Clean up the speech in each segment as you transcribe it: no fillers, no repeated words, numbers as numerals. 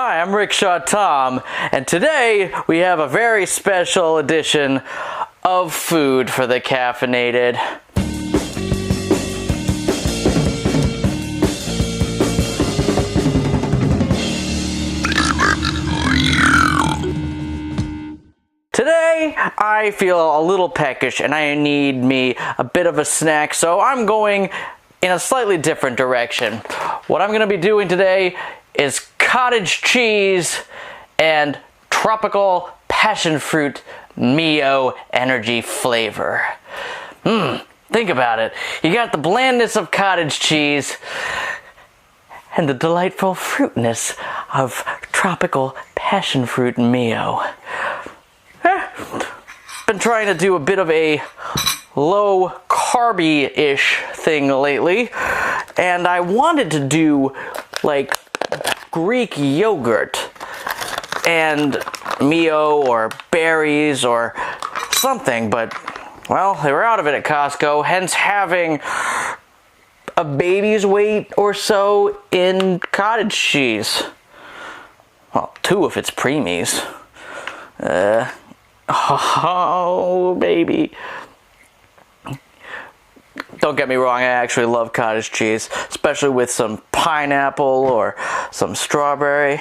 Hi, I'm Rickshaw Tom, and today we have a very special edition of food for the caffeinated. Today, I feel a little peckish and I need me a bit of a snack, so I'm going in a slightly different direction. What I'm going to be doing today is cottage cheese and tropical passion fruit Mio energy flavor. Think about it. You got the blandness of cottage cheese and the delightful fruitness of tropical passion fruit Mio. Been trying to do a bit of a low carby-ish thing lately, and I wanted to do like Greek yogurt and Mio or berries or something, but well, they were out of it at Costco, hence having a baby's weight or so in cottage cheese. Well, 2 if it's preemies. Oh, baby. Don't get me wrong, I actually love cottage cheese, especially with some pineapple or some strawberry.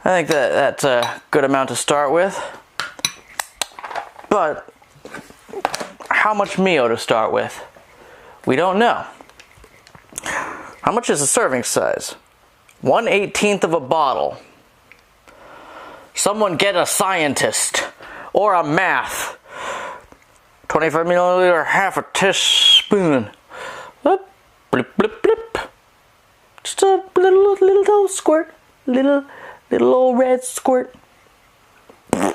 I think that's a good amount to start with. But how much Mio to start with? We don't know. How much is the serving size? 1/18 of a bottle. Someone get a scientist or a math. 25 milliliter, half a teaspoon. Blip, blip, blip, blip. Just a little squirt. Little old red squirt. I've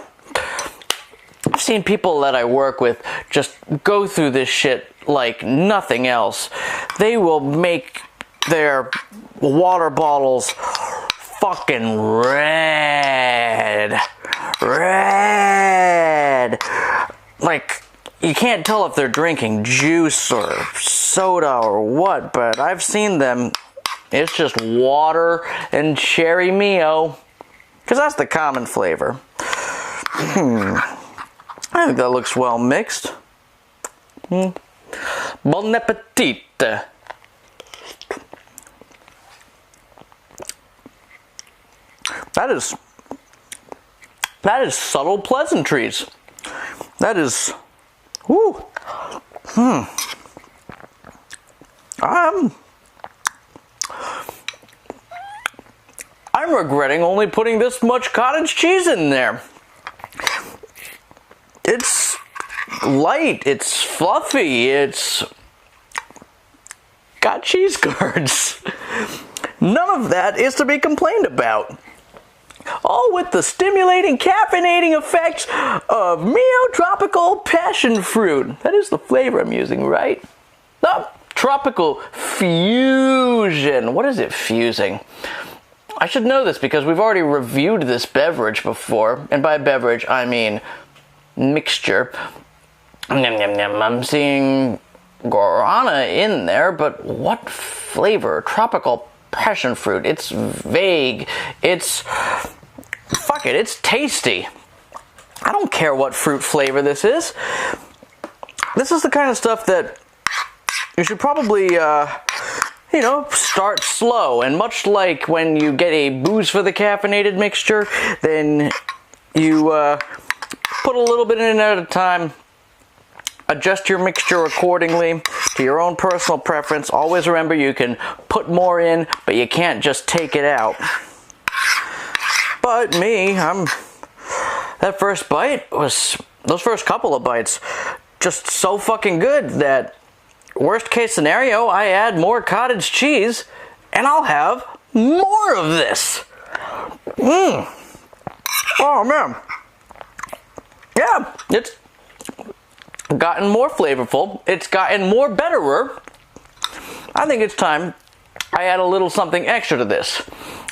seen people that I work with just go through this shit like nothing else. They will make their water bottles fucking red. Like, you can't tell if they're drinking juice or soda or what, but I've seen them. It's just water and cherry Mio, because that's the common flavor. I think that looks well mixed. Bon appetit. That is subtle pleasantries. That is, whoo. I'm regretting only putting this much cottage cheese in there. It's light, it's fluffy, it's got cheese curds. None of that is to be complained about. All with the stimulating, caffeinating effects of Mio Tropical Passion Fruit. That is the flavor I'm using, right? No, Tropical Fusion. What is it fusing? I should know this because we've already reviewed this beverage before. And by beverage, I mean mixture. Nom, nom, nom. I'm seeing guarana in there, but what flavor? Tropical passion fruit. It's vague. It's tasty. I don't care what fruit flavor this is. This is the kind of stuff that you should probably, start slow. And much like when you get a booze for the caffeinated mixture, then you put a little bit in at a time. Adjust your mixture accordingly to your own personal preference. Always remember you can put more in, but you can't just take it out. But me, that first bite was, those first couple of bites, just so fucking good that worst case scenario, I add more cottage cheese and I'll have more of this. Oh man. Yeah, it's gotten more flavorful. It's gotten more betterer. I think it's time I add a little something extra to this.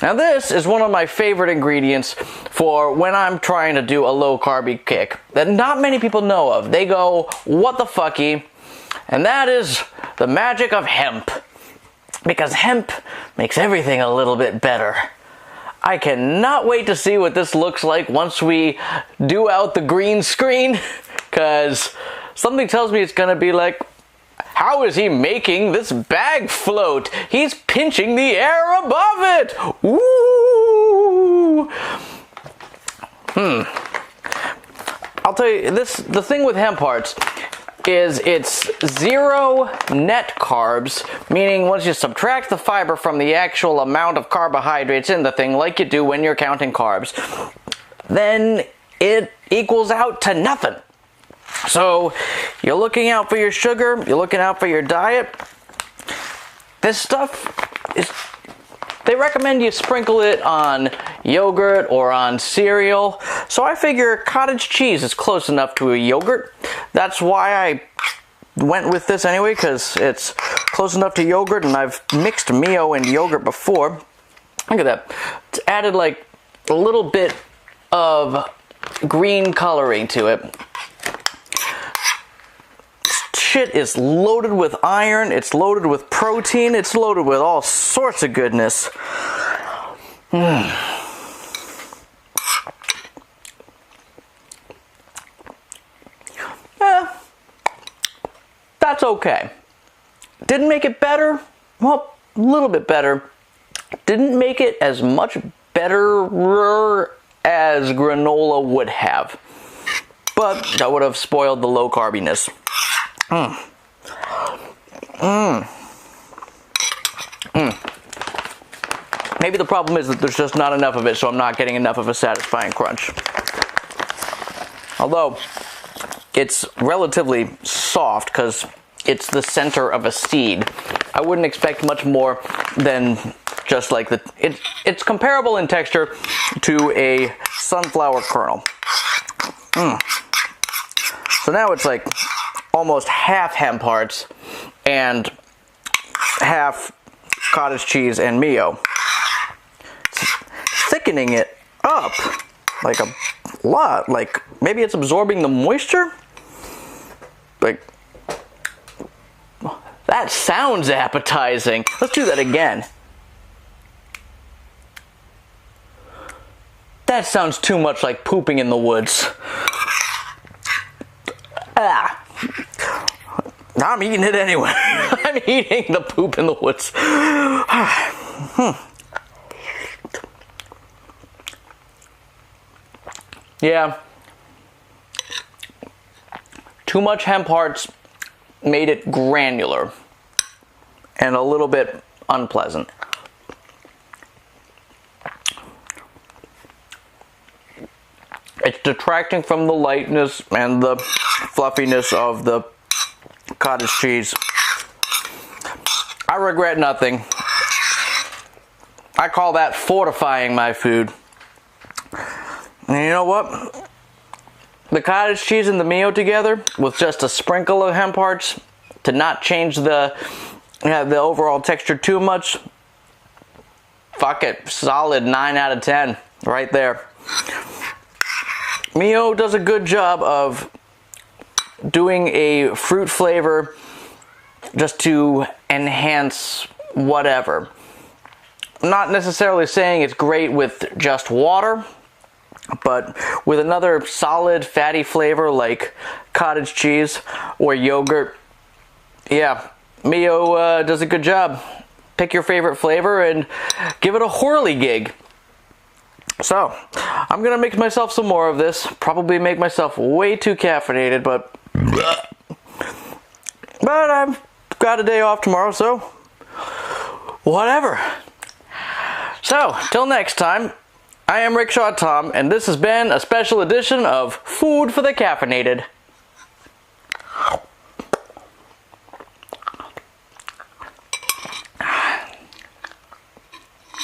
Now this is one of my favorite ingredients for when I'm trying to do a low carby kick that not many people know of. They go, what the fucky? And that is the magic of hemp. Because hemp makes everything a little bit better. I cannot wait to see what this looks like once we do out the green screen, because something tells me it's gonna be like, how is he making this bag float? He's pinching the air above it! Ooh! I'll tell you, the thing with hemp hearts is it's 0 net carbs, meaning once you subtract the fiber from the actual amount of carbohydrates in the thing, like you do when you're counting carbs, then it equals out to nothing. So you're looking out for your sugar, you're looking out for your diet. This stuff is, they recommend you sprinkle it on yogurt or on cereal. So I figure cottage cheese is close enough to a yogurt. That's why I went with this anyway, because it's close enough to yogurt, and I've mixed Mio and yogurt before. Look at that. It's added like a little bit of green coloring to it. Shit is loaded with iron, it's loaded with protein, it's loaded with all sorts of goodness. That's okay. Didn't make it better? Well, a little bit better. Didn't make it as much better as granola would have. But that would have spoiled the low carbiness. Maybe the problem is that there's just not enough of it, so I'm not getting enough of a satisfying crunch. Although, it's relatively soft because it's the center of a seed. I wouldn't expect much more than just like it's comparable in texture to a sunflower kernel. So now it's like almost half hemp hearts and half cottage cheese and Mio. It's thickening it up like a lot. Like maybe it's absorbing the moisture? Like, that sounds appetizing. Let's do that again. That sounds too much like pooping in the woods. I'm eating it anyway. I'm eating the poop in the woods. Yeah. Too much hemp hearts made it granular and a little bit unpleasant. It's detracting from the lightness and the fluffiness of the cottage cheese. I regret nothing. I call that fortifying my food. And you know what? The cottage cheese and the Mio together with just a sprinkle of hemp hearts to not change the overall texture too much. Fuck it. Solid 9 out of 10 right there. Mio does a good job of doing a fruit flavor just to enhance whatever. I'm not necessarily saying it's great with just water, but with another solid fatty flavor like cottage cheese or yogurt, yeah, Mio does a good job. Pick your favorite flavor and give it a whirligig. So, I'm gonna make myself some more of this. Probably make myself way too caffeinated, but I've got a day off tomorrow, so whatever. So, till next time, I am Rickshaw Tom, and this has been a special edition of Food for the Caffeinated.